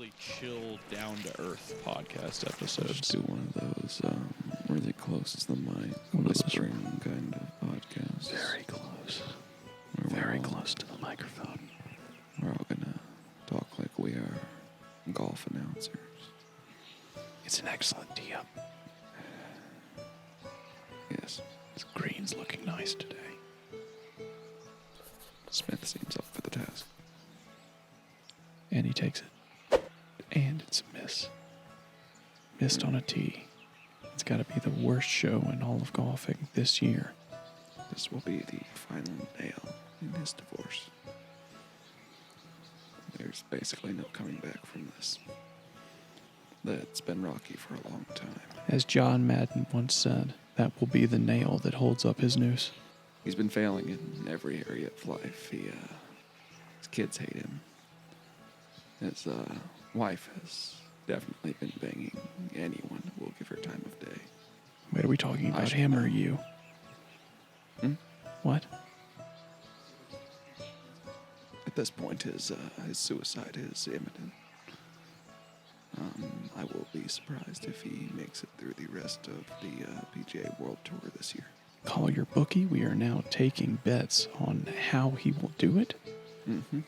really chill, down-to-earth podcast episodes. Just do one of those really close to the mic, whispering kind of podcasts. Very close. Very close to the microphone. We're all gonna talk like we are golf announcers. It's an excellent tee up. Yes. This green's looking nice today. Smith seems up for the task. And he takes it. And it's a miss. Missed on a tee. It's got to be the worst show in all of golfing this year. This will be the final nail in his divorce. There's basically no coming back from this. It's been rocky for a long time. As John Madden once said, that will be the nail that holds up his noose. He's been failing in every area of life. His kids hate him. His wife has definitely been banging anyone who will give her time of day. Wait, are we talking about him or you? What? At this point, his suicide is imminent. I will be surprised if he makes it through the rest of the PGA World Tour this year. Call your bookie. We are now taking bets on how he will do it. Mm-hmm.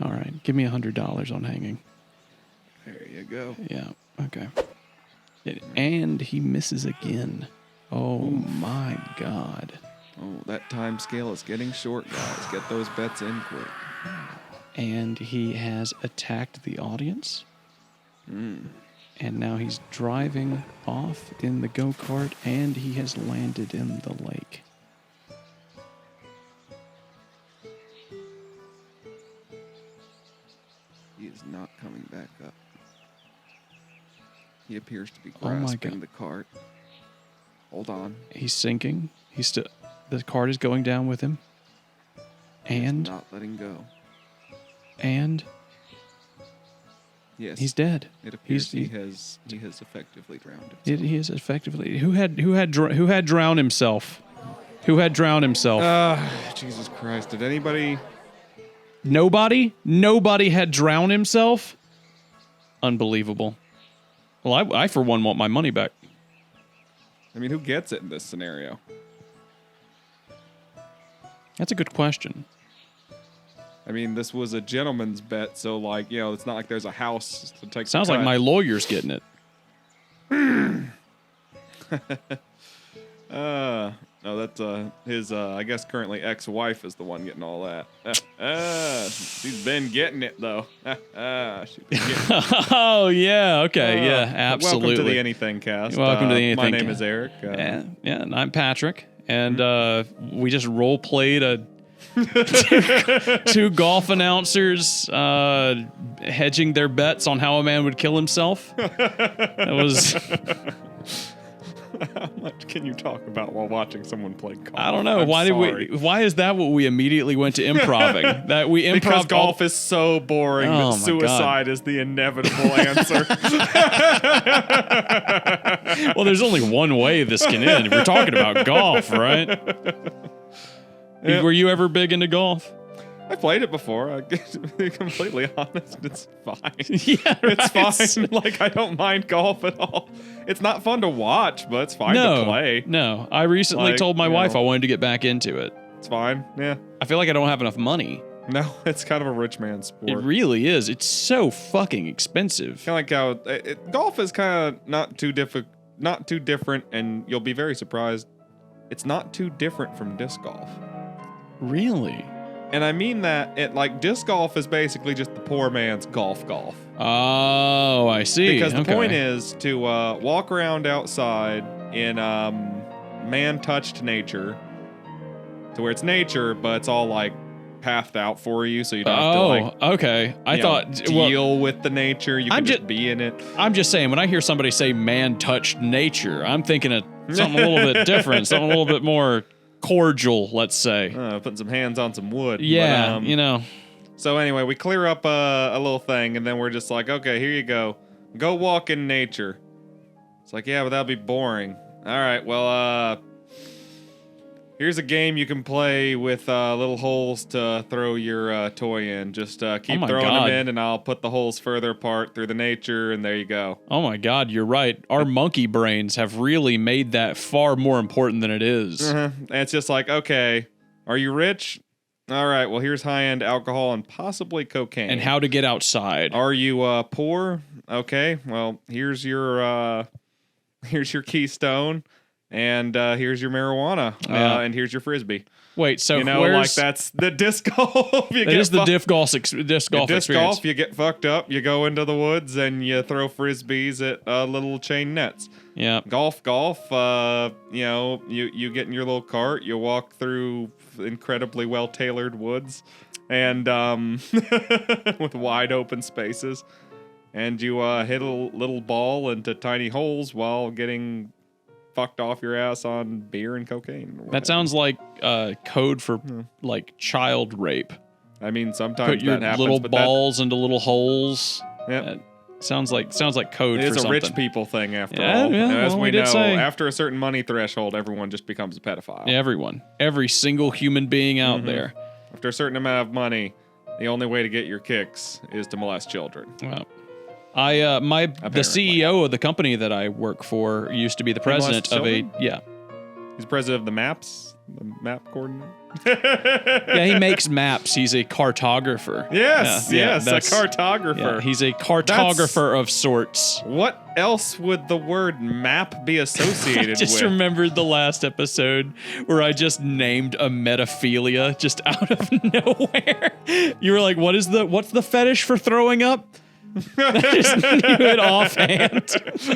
All right. Give me $100 on hanging. There you go. Yeah. Okay. And he misses again. Oh, my God. Oh, that time scale is getting short, guys. Get those bets in quick. And he has attacked the audience. And now he's driving off in the go-kart, and he has landed in the lake. He is not coming back up. He appears to be Oh my grasping God. the cart. Hold on. He's sinking. The cart is going down with him. And He's not letting go. And Yes. he's dead. It appears he has effectively drowned himself. He is effectively. Who had drowned himself? Who had drowned himself? Jesus Christ! Did anybody? Nobody. Nobody had drowned himself. Unbelievable. Well, I for one want my money back. I mean, who gets it in this scenario? That's a good question. I mean, this was a gentleman's bet, so it's not like there's a house to take. Sounds like my lawyer's getting it. No, that's his. I guess currently ex-wife is the one getting all that. She's been getting it though. She's been getting it. Oh yeah, okay, yeah, absolutely. Welcome to the AnythingCast. Welcome to the AnythingCast. My name is Eric. Yeah, and I'm Patrick, and we just role played two golf announcers hedging their bets on how a man would kill himself. That was. How much can you talk about while watching someone play golf? I don't know. Why is that what we immediately went to improving? That we improv because golf is so boring Oh, that my suicide God. is the inevitable answer. Well, there's only one way this can end. We're talking about golf, right? Yep. Were you ever big into golf? I played it before. I to be completely honest, it's fine. Yeah, It's fine. I don't mind golf at all. It's not fun to watch, but it's fine to play. No, I recently told my wife I wanted to get back into it. It's fine. Yeah. I feel like I don't have enough money. No, it's kind of a rich man's sport. It really is. It's so fucking expensive. Kind of like how golf is kind of not too different, and you'll be very surprised. It's not too different from disc golf. Really? And I mean that disc golf is basically just the poor man's golf. Oh, I see. Because the point is to walk around outside in man-touched nature, to where it's nature, but it's all pathed out for you, so you don't have to okay. I thought deal with the nature. You can just be in it. I'm just saying, when I hear somebody say man-touched nature, I'm thinking of something a little bit different, something a little bit more cordial, let's say. Putting some hands on some wood. Yeah, but, So anyway, we clear up a little thing, and then we're just like, okay, here you go. Go walk in nature. It's like, yeah, but that'll be boring. All right, well, Here's a game you can play with little holes to throw your toy in. Just keep throwing them in, and I'll put the holes further apart through the nature, and there you go. Oh my God, you're right. Our monkey brains have really made that far more important than it is. And it's just like, okay, are you rich? All right, well, here's high-end alcohol and possibly cocaine. And how to get outside. Are you poor? Okay, well, here's your Keystone. And here's your marijuana, and here's your Frisbee. Wait, so like that's the disc golf. It is the disc golf experience. You get fucked up, you go into the woods, and you throw Frisbees at little chain nets. Yeah. Golf. You get in your little cart, you walk through incredibly well-tailored woods, and with wide open spaces, and you hit a little ball into tiny holes while getting fucked off your ass on beer and cocaine. That sounds like code for like child rape. I mean, sometimes put your that happens, little balls into little holes. Yeah, sounds like code for something. It is a rich people thing after all. Yeah, as we know, say. After a certain money threshold, everyone just becomes a pedophile. Everyone, every single human being out there. After a certain amount of money, the only way to get your kicks is to molest children. Well, the CEO of the company that I work for used to be the president of He's He's president of the map coordinator. Yeah, he makes maps. He's a cartographer. Yes, a cartographer. Yeah, he's a cartographer of sorts. What else would the word map be associated with? I just remembered the last episode where I just named a metaphilia just out of nowhere. You were like, what's the fetish for throwing up? I just knew it offhand.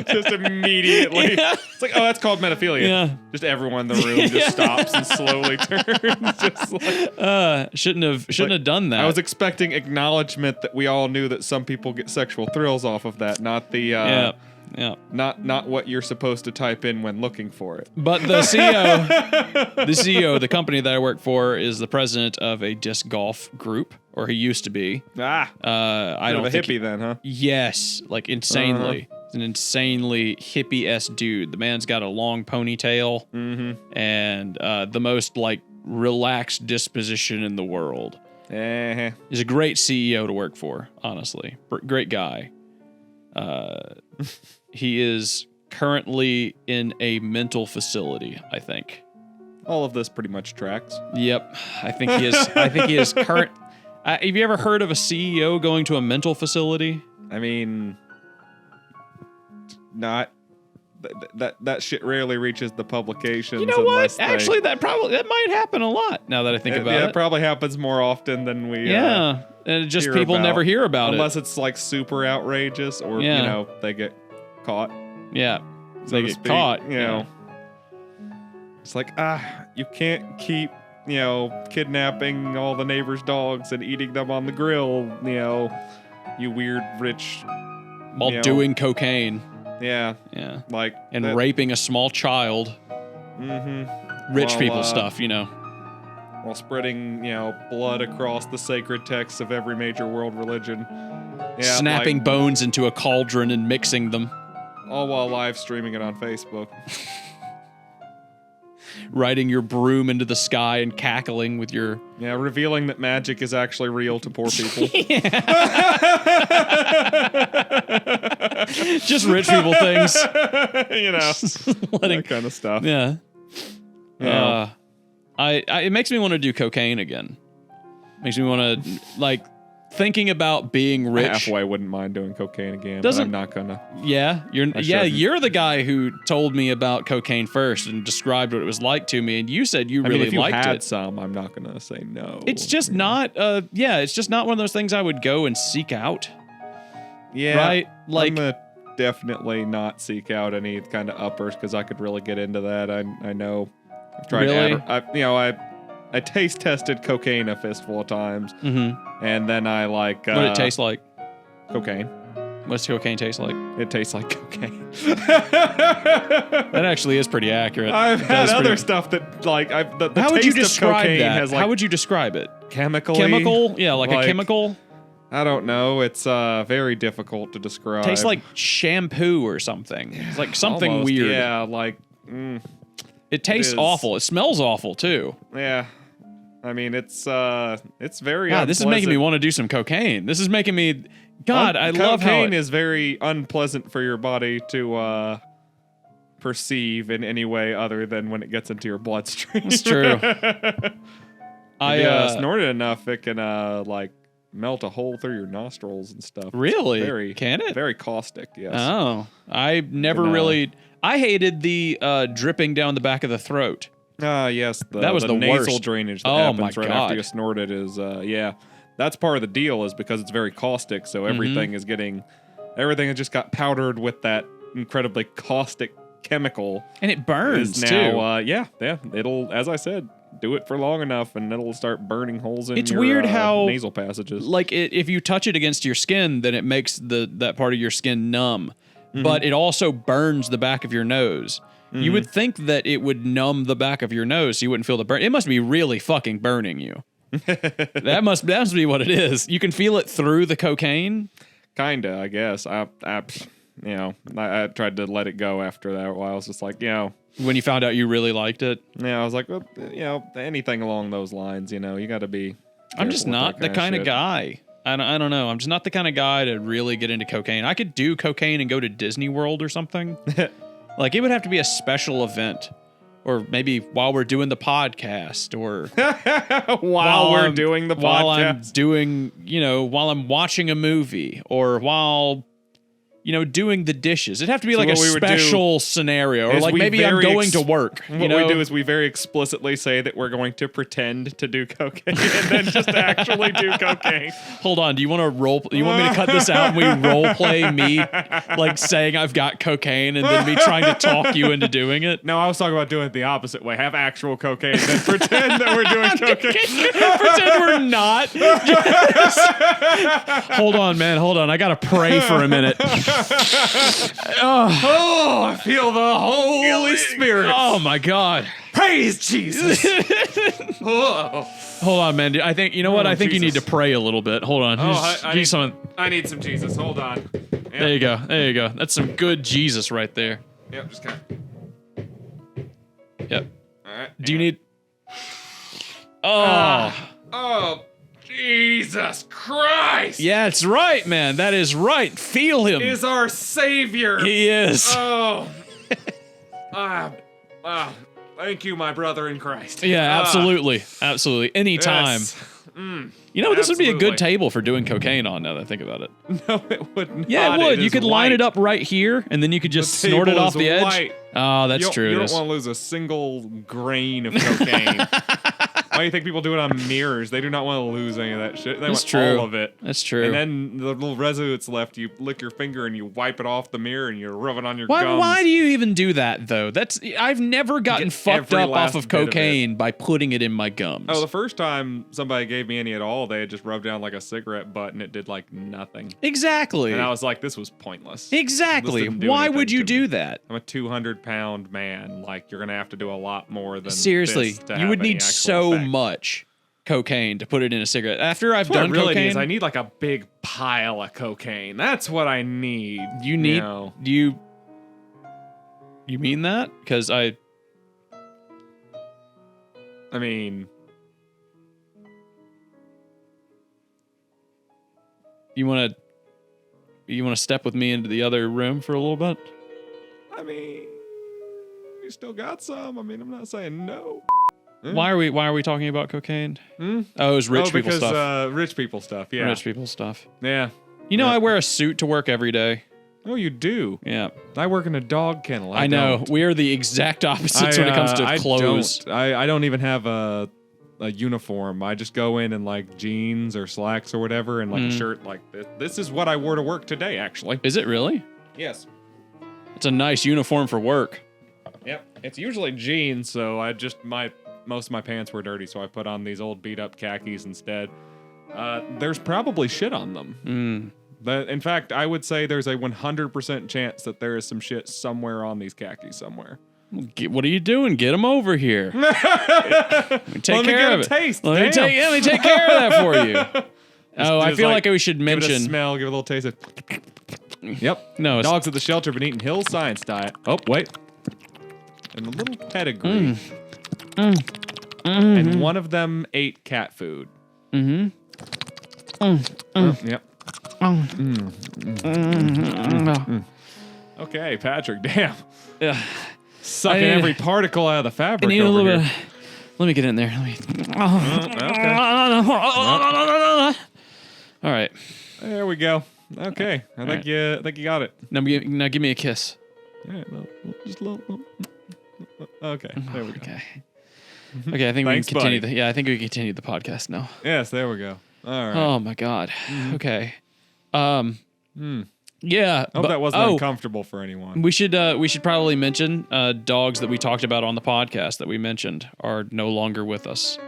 Just immediately. Yeah. It's like, oh, that's called metaphilia. Yeah. Just everyone in the room just stops and slowly turns. Just like, shouldn't have done that. I was expecting acknowledgement that we all knew that some people get sexual thrills off of that, not the not what you're supposed to type in when looking for it. But the CEO of the company that I work for is the president of a disc golf group, or he used to be. I don't think hippie then, huh? Yes, like insanely. He's an insanely hippie-esque dude. The man's got a long ponytail and the most like relaxed disposition in the world. He's a great CEO to work for, honestly. Great guy. He is currently in a mental facility, I think. All of this pretty much tracks. Yep. I think he is current. Have you ever heard of a CEO going to a mental facility? I mean, not that shit rarely reaches the publications. You know what? Actually, that might happen a lot now that I think about it. Yeah, it probably happens more often than we and just people never hear about unless it's like super outrageous or they get caught. Yeah. So they get caught, you know. It's like, you can't keep, kidnapping all the neighbors' dogs and eating them on the grill, you weird rich while doing cocaine. Yeah. Yeah. Like raping a small child. Rich people stuff, while spreading, blood across the sacred texts of every major world religion. Yeah, snapping bones into a cauldron and mixing them. All while live streaming it on Facebook. Riding your broom into the sky and cackling with your... Yeah, revealing that magic is actually real to poor people. Just rich people things. That kind of stuff. Yeah. It makes me want to do cocaine again. Makes me want to, thinking about being rich. Halfway wouldn't mind doing cocaine again, but I'm not gonna. Yeah, you're the guy who told me about cocaine first and described what it was like to me, and you said you really liked it. If you had some, I'm not gonna say no. It's just not. It's just not one of those things I would go and seek out. Yeah, right. I'm gonna definitely not seek out any kind of uppers because I could really get into that. I know. I've tried. Really? I taste tested cocaine a fistful of times. And then I like... what did it taste like? Cocaine. What's cocaine taste like? It tastes like cocaine. That actually is pretty accurate. I've had other stuff that, the How would you taste describe of cocaine that? has, How would you describe it? Chemically? Chemical? Yeah, like a chemical? I don't know. It's very difficult to describe. Tastes like shampoo or something. It's like something almost, weird. Yeah, It tastes is. awful. It smells awful too. Yeah. I mean, it's very God, this is making me unpleasant. want to do some cocaine. This is making me. God, I love how cocaine is very unpleasant for your body to perceive in any way other than when it gets into your bloodstream. It's true. I snorted enough, it can like melt a hole through your nostrils and stuff. Really? Very, can it? Very caustic. Yes. Oh, I never really. I hated the dripping down the back of the throat. Yes. That was the nasal worst. drainage that Oh happens my right God. after you snort it is yeah. That's part of the deal is because it's very caustic, so everything is getting everything has just got powdered with that incredibly caustic chemical. And it burns is now, too. yeah. It'll, as I said, do it for long enough, and it'll start burning holes in It's your weird how nasal passages. Like if you touch it against your skin, then it makes that part of your skin numb. But it also burns the back of your nose. You would think that it would numb the back of your nose so you wouldn't feel the burn. It must be really fucking burning you. that must be what it is. You can feel it through the cocaine. Kinda, I guess. I tried to let it go after that. While I was just like, When you found out you really liked it. Yeah, I was like, well, anything along those lines, you got to be. I'm just not the kind of guy. I don't know. I'm just not the kind of guy to really get into cocaine. I could do cocaine and go to Disney World or something. Like, it would have to be a special event. Or maybe while we're doing the podcast, or while we're doing the podcast. While I'm doing, while I'm watching a movie, or while, doing the dishes. It'd have to be like a special scenario, or like maybe I'm going to work. What we do is we very explicitly say that we're going to pretend to do cocaine and then just actually do cocaine. Hold on, do you want to role? You want me to cut this out and we role play me like saying I've got cocaine and then me trying to talk you into doing it? No, I was talking about doing it the opposite way. Have actual cocaine, then pretend that we're doing cocaine. Pretend we're not. Hold on, man. Hold on. I gotta pray for a minute. I feel the Holy Spirit. Oh my God. Praise Jesus. Hold on, man. I think, you know what? I think you need to pray a little bit. Hold on. I need some Jesus. Hold on. Yep. There you go. There you go. That's some good Jesus right there. Yep, just kind of. Yep. All right. Do you need... Oh. Oh, Jesus Christ. Yeah, it's right, man. That is right. Feel him. Is our Savior. He is. Oh. Thank you, my brother in Christ. Yeah, absolutely. Absolutely. Anytime. Yes. This would be a Absolutely. good table for doing cocaine on, now that I think about it. No, it would not. Yeah, it would. You is could line white. it up right here, and then you could just The snort it table off is the edge. white. Oh, that's true. You It don't is. want to lose a single grain of cocaine. Why do you think people do it on mirrors? They do not want to lose any of that shit. They That's want true. all of it. That's true. And then the little residue that's left, you lick your finger and you wipe it off the mirror and you rub it on your gums. Why do you even do that, though? I've never gotten Get fucked every up off last of bit of it. cocaine by putting it in my gums. Oh, the first time somebody gave me any at all, they had just rubbed down like a cigarette butt and it did like nothing. Exactly. And I was like, this was pointless. Exactly. This didn't do Why anything would you to me. do that? I'm a 200-pound man. Like, you're going to have to do a lot more than Seriously, this to you have would any need actual so effect. much cocaine to put it in a cigarette. After I've That's what done I really cocaine, need is I need like a big pile of cocaine. That's what I need. you need. know. You mean that? Because I mean, you want to step with me into the other room for a little bit. you still got some. I mean, I'm not saying no. Why are we talking about cocaine? Hmm? Oh, it was rich people because, stuff. rich people stuff. Yeah. Rich people stuff. Yeah. You know, Yeah. I wear a suit to work every day. Oh, you do. Yeah, I work in a dog kennel. I know. don't. We are the exact opposites when it comes to clothes. I don't even have a uniform. I just go in like jeans or slacks or whatever and like a shirt like this. This is what I wore to work today, actually. Is it really? Yes. It's a nice uniform for work. Yep. It's usually jeans, so most of my pants were dirty, so I put on these old beat up khakis instead. There's probably shit on them. In fact, I would say there's a 100% chance that there is some shit somewhere on these khakis somewhere. What are you doing? Get them over here. Let me take care of it. Taste. Let me take care of that for you. Oh, I feel like we should Give it a mention. smell, give it a little taste. Yep. No, it's, Dogs at the shelter been eating Hill Science diet. Oh, wait. and a little pedigree. And one of them ate cat food. Yep. Okay, Patrick, damn. Yeah. Sucking every particle out of the fabric need a over little here. bit. Let me get in there. Okay. All right. There we go. Okay. I think you got it. Now give me a kiss. All right, just a little. Okay, there we go. Okay. Okay, I think Thanks, we can continue buddy. I think we can continue the podcast now. Yes, there we go. All right. Oh my god. Okay. Yeah. I hope that wasn't uncomfortable for anyone. We should probably mention dogs that we talked about on the podcast that we mentioned are no longer with us.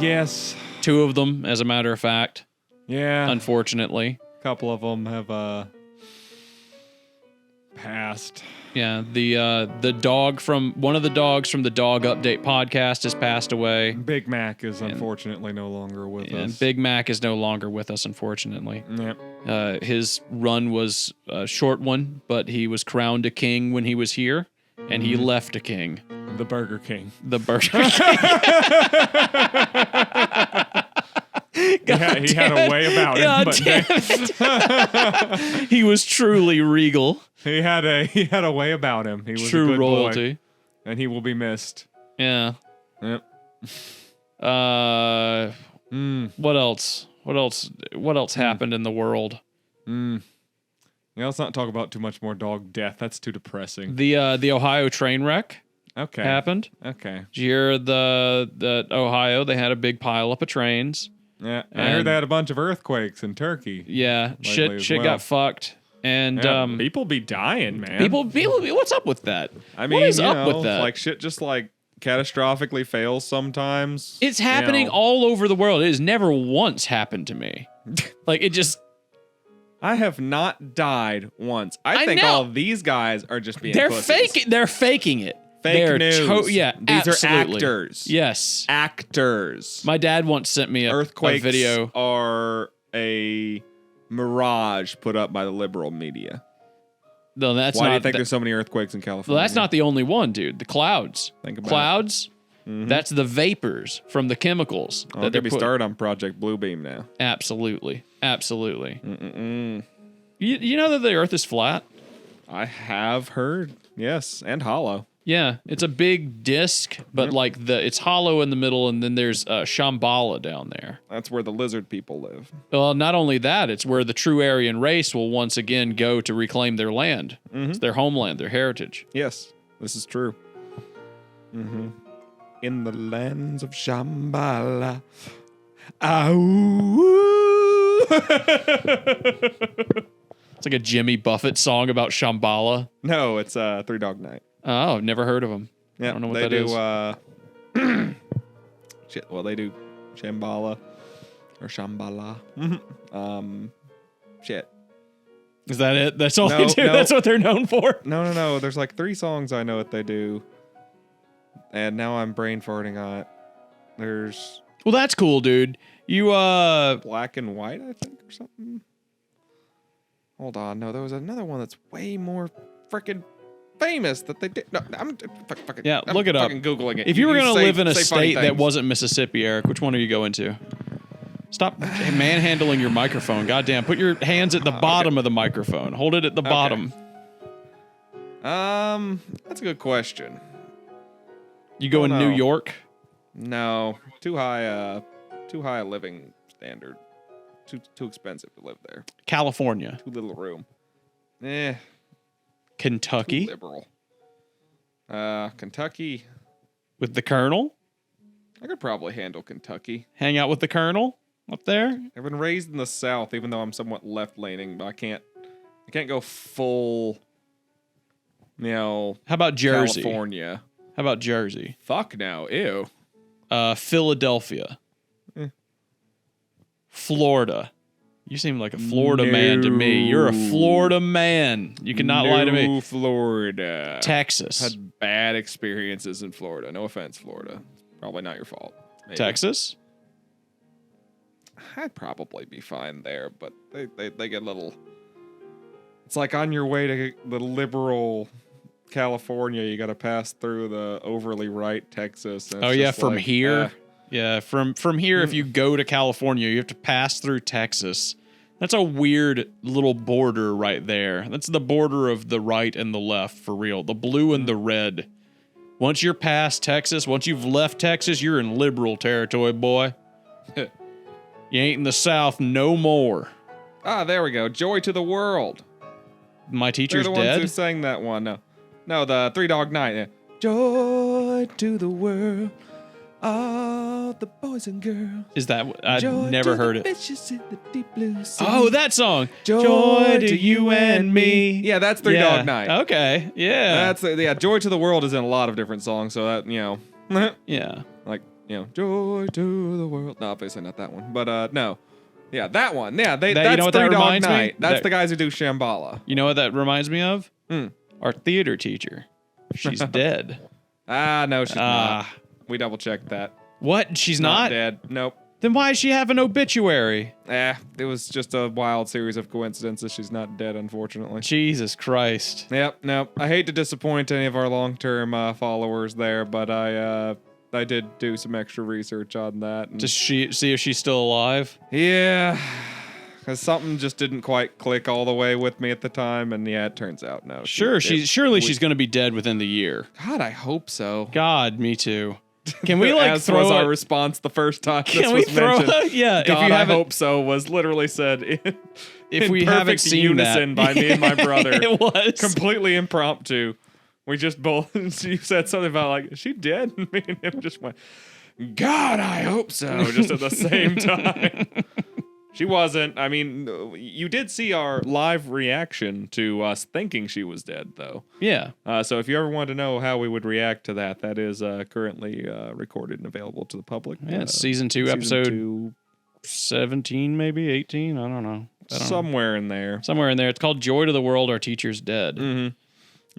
Yes. 2 of them, as a matter of fact. Yeah. Unfortunately. A couple of them have passed. Yeah, the dog from one of the dogs from the Dog Update podcast has passed away. Big Mac is unfortunately no longer with us. And Big Mac is no longer with us, unfortunately. Yep. His run was a short one, but he was crowned a king when he was here, and he left a king. The Burger King. The Burger King. He had a way about him, but he was truly regal. he had a way about him. He was True a good royalty. boy, and he will be missed. Yeah. Yep. What else? What else happened in the world? Yeah, let's not talk about too much more dog death. That's too depressing. The Ohio train wreck happened. Okay. Did you hear the Ohio? They had a big pile up of trains. Yeah, I heard they had a bunch of earthquakes in Turkey. Yeah, shit got fucked. And people be dying, man. people, what's up with that? I mean, what is you up know, with that? like shit just like catastrophically fails sometimes. It's happening all over the world. It has never once happened to me. Like it just. I have not died once. I think know. all of these guys are just being They're pussies. They're faking it. Fake news. Yeah, these absolutely. are actors. Yes, actors. My dad once sent me a Earthquakes video. Are a mirage put up by the liberal media. No, that's Why not. do you think there's so many earthquakes in California? Well, that's not the only one, dude. The clouds. Think about clouds. That's the vapors from the chemicals. I'll get me started on Project Bluebeam now. Absolutely. You know that the Earth is flat? I have heard. Yes, and hollow. Yeah, it's a big disc, but like it's hollow in the middle, and then there's Shambhala down there. That's where the lizard people live. Well, not only that, it's where the true Aryan race will once again go to reclaim their land. It's their homeland, their heritage. Yes, this is true. In the lands of Shambhala. It's like a Jimmy Buffett song about Shambhala. No, it's Three Dog Night. Oh, never heard of them. Yeah, I don't know what they that do, is. Shit, well, they do Shambhala or Shambhala. Shit. Is that it? That's all No, they do? no. That's what they're known for? No. There's like 3 songs I know what they do, and now I'm brain farting on it. There's Well, that's cool, dude. You, Black and White, I think, or something. Hold on. No, there was another one that's way more freaking famous that they did. No, I'm fucking. Yeah, I'm look it up. fucking Googling it. If you were going to say- live in a say funny state that things. wasn't Mississippi, Eric, which one are you going to? Stop manhandling your microphone. Goddamn. Put your hands at the bottom of the microphone. Hold it at the bottom. That's a good question. You go in no. New York? No, too high a living standard. Too expensive to live there. California. Too little room. Kentucky? Too liberal. Kentucky. With the Colonel? I could probably handle Kentucky. Hang out with the Colonel up there? I've been raised in the South, even though I'm somewhat left-leaning, but I can't go full, How about Jersey? California. How about Jersey? Fuck no. Ew. Philadelphia. Florida. You seem like a Florida man to me. You're a Florida man. You cannot lie to me. Florida. Texas. Had bad experiences in Florida. No offense, Florida. Probably not your fault. Maybe. Texas? I'd probably be fine there, but they get a little. It's like on your way to the liberal California, you got to pass through the overly right Texas. And it's Oh yeah, just from like, here. Yeah, from here, if you go to California, you have to pass through Texas. That's a weird little border right there. That's the border of the right and the left, for real. The blue and the red. Once you're past Texas, once you've left Texas, you're in liberal territory, boy. You ain't in the South no more. Ah, there we go. Joy to the World. My teacher's They're the ones who dead? sang that one. No, the Three Dog Night. Yeah. Joy to the world, all the boys and girls. Is that... I've Joy never to heard the it. fishes in the deep blue sea. Oh, that song. Joy to you and me. Yeah, that's Three Yeah. Dog Night. Okay, yeah. That's Joy to the World is in a lot of different songs, so that, Yeah. like, Joy to the World. No, obviously not that one, but no. Yeah, that one. Yeah, That- that's you know what Three that Dog reminds me? Night. That's That- the guys who do Shambhala. You know what that reminds me of? Hmm. Our theater teacher. She's dead. Ah, no, she's not. Ah. We double checked that. What? She's Not not? dead. Nope. Then why does she have an obituary? It was just a wild series of coincidences. She's not dead, unfortunately. Jesus Christ. Yep, no. I hate to disappoint any of our long-term followers there, but I did do some extra research on that. And Does she see if she's still alive? yeah, because something just didn't quite click all the way with me at the time, and yeah, it turns out no. She's going to be dead within the year. God, I hope so. God, me too. Can we like As throw was our a- response the first time Can this we was throw mentioned. yeah, God, if you I haven't hope so was literally said in, if in we perfect haven't seen unison that. by me and my brother. It was Completely impromptu. We just both, you said something about like, is she dead? And me and him just went, God, I hope so, just at the same time. She wasn't. I mean, you did see our live reaction to us thinking she was dead, though. Yeah. So if you ever want to know how we would react to that, that is currently recorded and available to the public. Yeah, it's season 2, episode 17, maybe 18. I don't know. Somewhere in there. Somewhere in there. It's called Joy to the World, Our Teacher's Dead. Mm-hmm.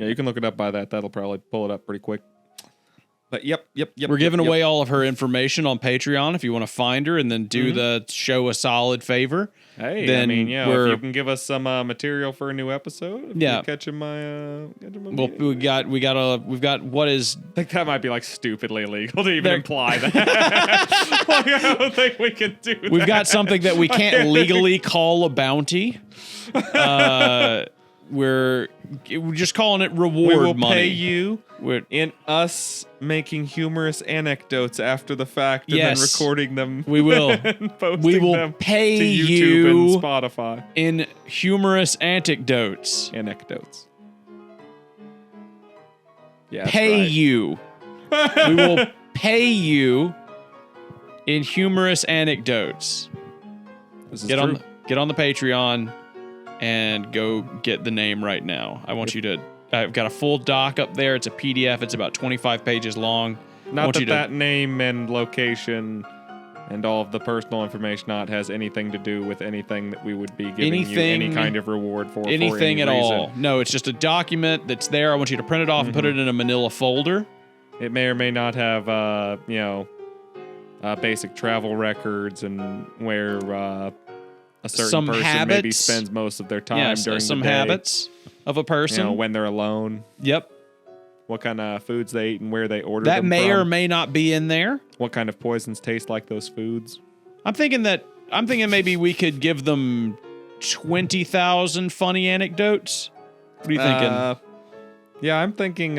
Yeah, you can look it up by that. That'll probably pull it up pretty quick. But yep. We're giving away all of her information on Patreon if you want to find her and then do the show a solid favor. Hey, then I mean, yeah, if you can give us some material for a new episode, if Yeah. you're catching my Well, we've got what is I think that might be like stupidly illegal to even imply that. Like, I don't think we can do that. we've got something that we can't legally call a bounty. We're just calling it reward We will money. pay you We're- in us making humorous anecdotes after the fact and Yes. then recording them. We will. And posting We will them pay to YouTube you and Spotify. in humorous anecdotes. Anecdotes. Yeah, that's Pay right. you. We will pay you in humorous anecdotes. This is Get true. on the Patreon and go get the name right now. I want you to. I've got a full doc up there. It's a PDF. It's about 25 pages long. I Not want you that to- that name and location and all of the personal information not has anything to do with anything that we would be giving you any Anything- kind of reward for. anything for at any all. reason. No, it's just a document that's there. I want you to print it off and put it in a manila folder. It may or may not have, basic travel records and where a certain Some person maybe habits. spends most of their time Yes, during some the day. habits of a person. When they're alone, Yep. what kind of foods they eat and where they order That them may from, or may not be in there. what kind of poisons taste like those foods. I'm thinking maybe we could give them 20,000 funny anecdotes. What are you thinking? Yeah, I'm thinking,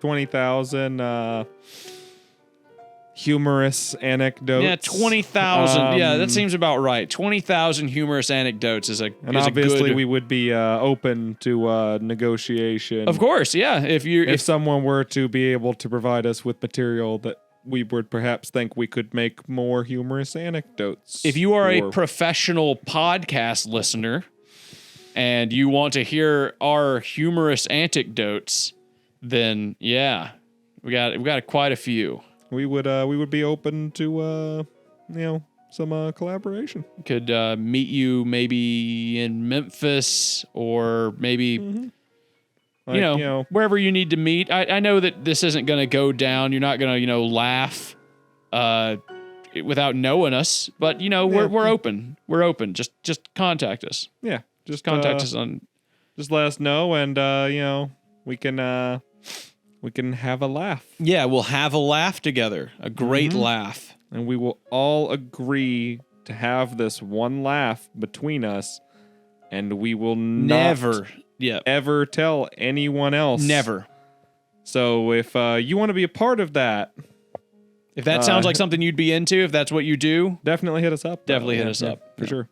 20,000 humorous anecdotes. Yeah, 20,000. Yeah, that seems about right. 20,000 humorous anecdotes is a And is obviously, a good. we would be open to negotiation. Of course, yeah. If someone were to be able to provide us with material that we would perhaps think we could make more humorous anecdotes. if you are a or- professional podcast listener and you want to hear our humorous anecdotes, then yeah, we got quite a few. we would be open to some collaboration. Could meet you maybe in Memphis or maybe Like, wherever you need to meet. I know that this isn't going to go down. You're not going to laugh without knowing us, but we're open. We're open. Just contact us. yeah, just Contact us on just let us know, and we can have a laugh, Yeah, we'll have a laugh together. A great laugh. and we will all agree to have this one laugh between us, and we will Never. Yeah. ever tell anyone else. Never. So if you want to be a part of that, If that sounds like something you'd be into, if that's what you do, definitely hit us up. Definitely hit us up. for sure.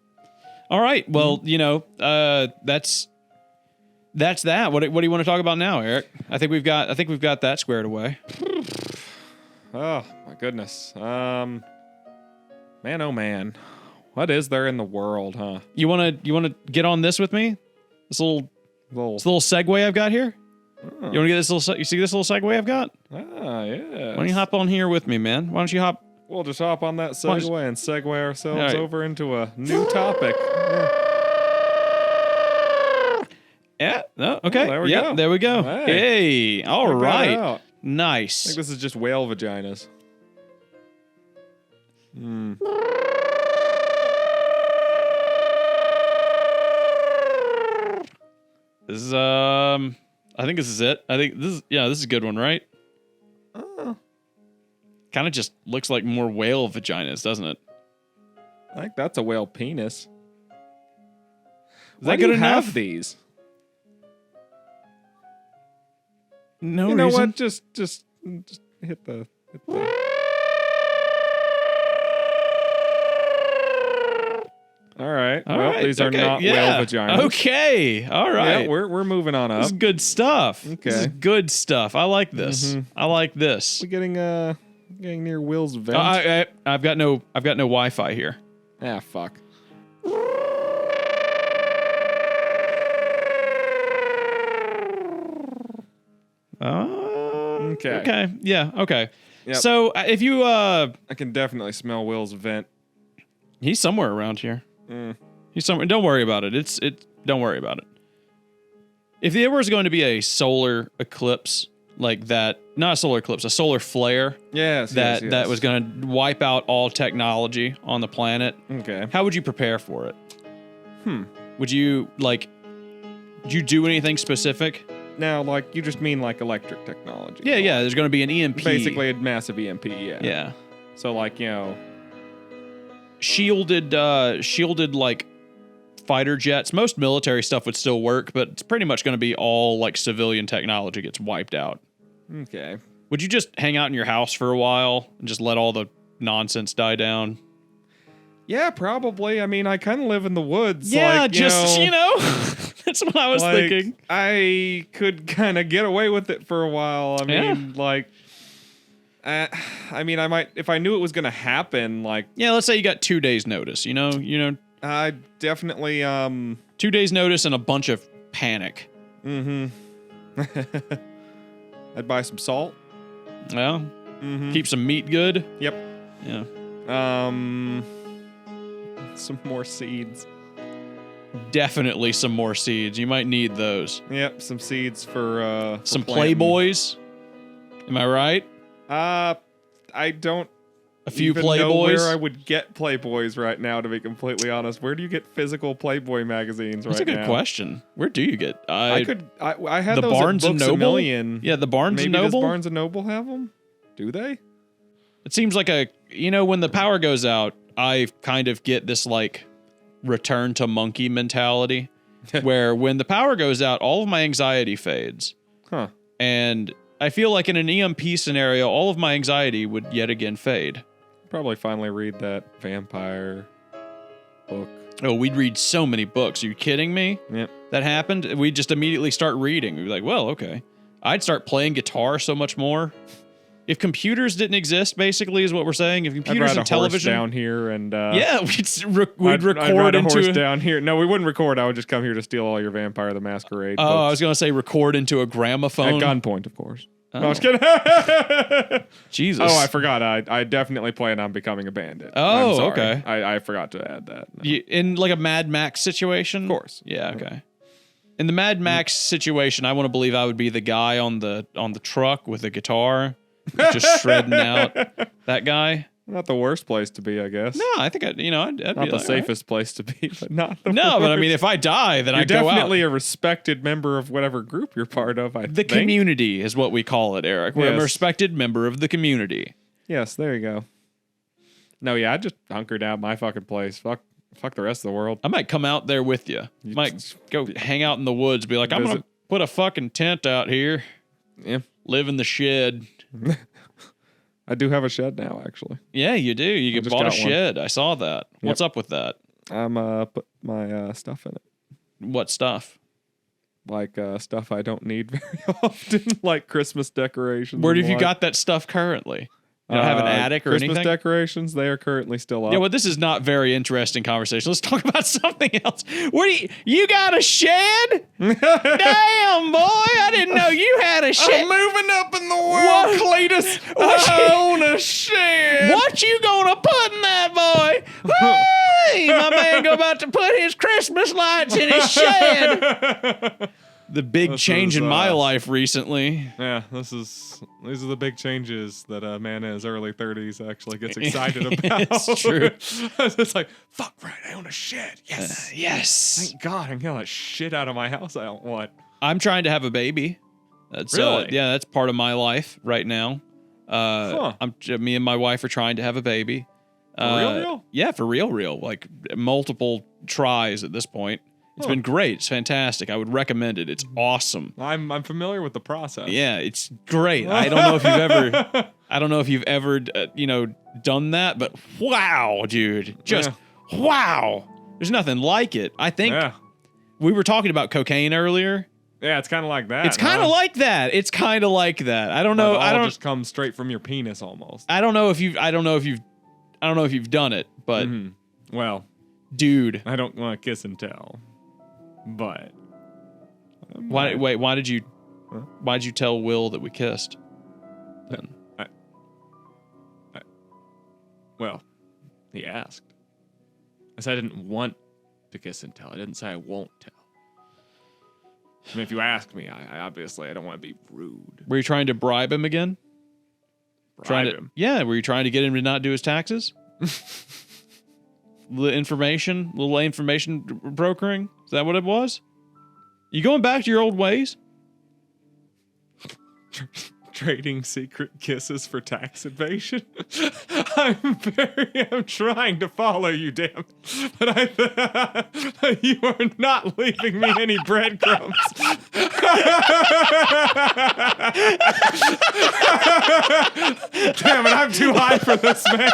all right. Well, that's that. What do you want to talk about now, Eric? I think we've got that squared away. Oh my goodness. Man, oh man, what is there in the world, huh? You wanna get on this with me? This little segue I've got here. You want to get this little? You see this little segue I've got? Yeah. Why don't you hop on here with me, man? Why don't you hop? We'll just hop on that segue and segue ourselves All right. over into a new topic. Yeah. No. Okay. Oh, there we go. There we go. Hey. All Check that right. out. I Nice. think this is just whale vaginas. This is I think this is it. I think this is a good one, right? Oh, Kind of just looks like more whale vaginas, doesn't it? I think that's a whale penis. Is Why that do good you enough? have these? No You know reason. what? Just hit the. All right. All Well, right, these are okay, not yeah. whale vaginas. Okay. All right. Yeah, we're moving on This up. is good stuff. Okay. This is good stuff. I like this. I like this. We getting near Will's vent. I've got no Wi-Fi here. Ah, fuck. Okay. Okay. Yeah. Okay. Yep. So if you I can definitely smell Will's vent. he's somewhere around here. He's somewhere. Don't worry about it. Don't worry about it. If there was going to be a solar eclipse like that, not a solar eclipse, a solar flare Yes. that was going to wipe out all technology on the planet, Okay. how would you prepare for it? Would you do anything specific? Now, like, you just mean like electric technology. Yeah. There's going to be an EMP. Basically a massive EMP, yeah. Yeah. So, like, Shielded like fighter jets. Most military stuff would still work, but it's pretty much going to be all like civilian technology gets wiped out. okay. Would you just hang out in your house for a while and just let all the nonsense die down? Yeah, probably. I mean, I kind of live in the woods. Yeah, like, just, that's what I was like, thinking. I could kind of get away with it for a while. I mean, I might, if I knew it was going to happen, like, Yeah, let's say you got 2 days notice, I definitely, 2 days notice and a bunch of panic. I'd buy some salt. Well, keep some meat good. Yep. Yeah. Some more seeds. Definitely some more seeds. You might need those. Yep, some seeds for Some planting. Playboys. Am I right? I don't A few even know Playboys. where I would get Playboys right now, to be completely honest. Where do you get physical Playboy magazines That's right now? a good question. Where do you get? I had the those Barnes at and Books A Noble? Million. Yeah, the Barnes Maybe and Noble. Does Barnes and Noble have them? Do they? It seems like when the power goes out, I kind of get this like return to monkey mentality where when the power goes out, all of my anxiety fades. Huh. And I feel like in an EMP scenario, all of my anxiety would yet again fade. Probably finally read that vampire book. Oh, we'd read so many books. Are you kidding me? Yep. That happened. We'd just immediately start reading. We'd be like, well, okay. I'd start playing guitar so much more. If computers didn't exist, basically, is what we're saying. If I'd computers ride and a television, horse down here and yeah, we'd I'd record ride a into. horse down here. No, we wouldn't record. I would just come here to steal all your Vampire the Masquerade. Oh, I was books. gonna say record into a At gramophone. gunpoint, of course. Oh. No, I was kidding. Jesus. Oh, I forgot. I definitely plan on becoming a bandit. Oh, I'm sorry. okay. I forgot to add that. No. In like a Mad Max situation. Of course. Yeah. Okay. In the Mad Max situation, I want to believe I would be the guy on the truck with the guitar, just shredding out that guy. Not the worst place to be, I guess. No, I think I'd be Not the like, safest place to be, but not the No, worst. but I mean, if I die, then You're I go out. definitely a respected member of whatever group you're part of, I The think. community is what we call it, Eric. We're a Yes. respected member of the community. Yes, there you go. No, yeah, I just hunker down my fucking place. Fuck the rest of the world. I might come out there with you. Might go hang out in the woods. Be like, I'm gonna put a fucking tent out here. Yeah. Live in the shed. I do have a shed now, actually. Yeah, you do. You just bought a got one. shed. I saw that. What's up with that? I'm put my stuff in it. What stuff? Like stuff I don't need very often, like Christmas decorations. Where and have you like- got that stuff currently? You don't have an attic or Christmas anything? decorations, they are currently still up. Yeah, well, this is not very interesting conversation. Let's talk about something else. What do you got a shed? Damn, boy, I didn't know you had a shed. I'm moving up in the world, Cletus. I own a shed. What you gonna put in that, boy? Hey, my man about to put his Christmas lights in his shed. The big change in my life recently. Yeah, these are the big changes that a man in his early 30s actually gets excited about. It's true. It's like, fuck right, I own a shed. Yes. Yes. Thank God I can get all that shit out of my house I don't want. I'm trying to have a baby. That's Really? yeah, that's part of my life right now. Me and my wife are trying to have a baby. For real? Yeah, for real. Like multiple tries at this point. It's been great. It's fantastic. I would recommend it. It's awesome. I'm familiar with the process. Yeah, it's great. I don't know if you've ever done that, but wow, dude. Just wow. There's nothing like it. I think we were talking about cocaine earlier. Yeah, it's kind of like that. It's kind of like that. I don't know. I don't just come straight from your penis almost. I don't know if you've done it, but well, dude, I don't want to kiss and tell. But why did you tell Will that we kissed? Then well, he asked. I said I didn't want to kiss and tell. I didn't say I won't tell. I mean, if you ask me, I obviously I don't want to be rude. Were you trying to bribe him again? Bribe him? Yeah, were you trying to get him to not do his taxes? Little information brokering? Is that what it was? You going back to your old ways? Trading secret kisses for tax evasion? I'm trying to follow you, damn. But you are not leaving me any breadcrumbs. Damn it, I'm too high for this, man.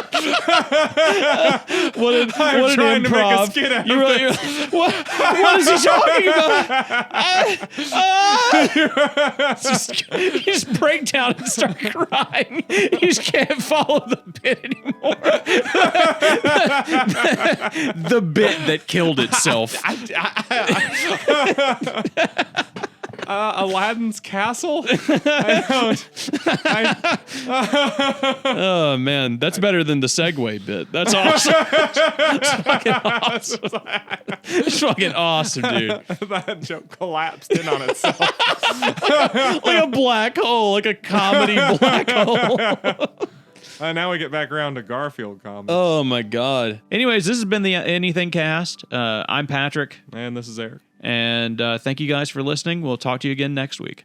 I'm trying to make a skit out of this. What is he talking about? You just break down and start crying. You just can't follow the bit anymore. The bit that killed itself. Aladdin's castle? Oh man, that's better than the Segway bit. That's awesome. It's fucking awesome. It's fucking awesome, dude. That joke collapsed in on itself. Like a black hole, like a comedy black hole. Now we get back around to Garfield comedy. Oh my god. Anyways, this has been the Anything Cast. I'm Patrick. And this is Eric. And thank you guys for listening. We'll talk to you again next week.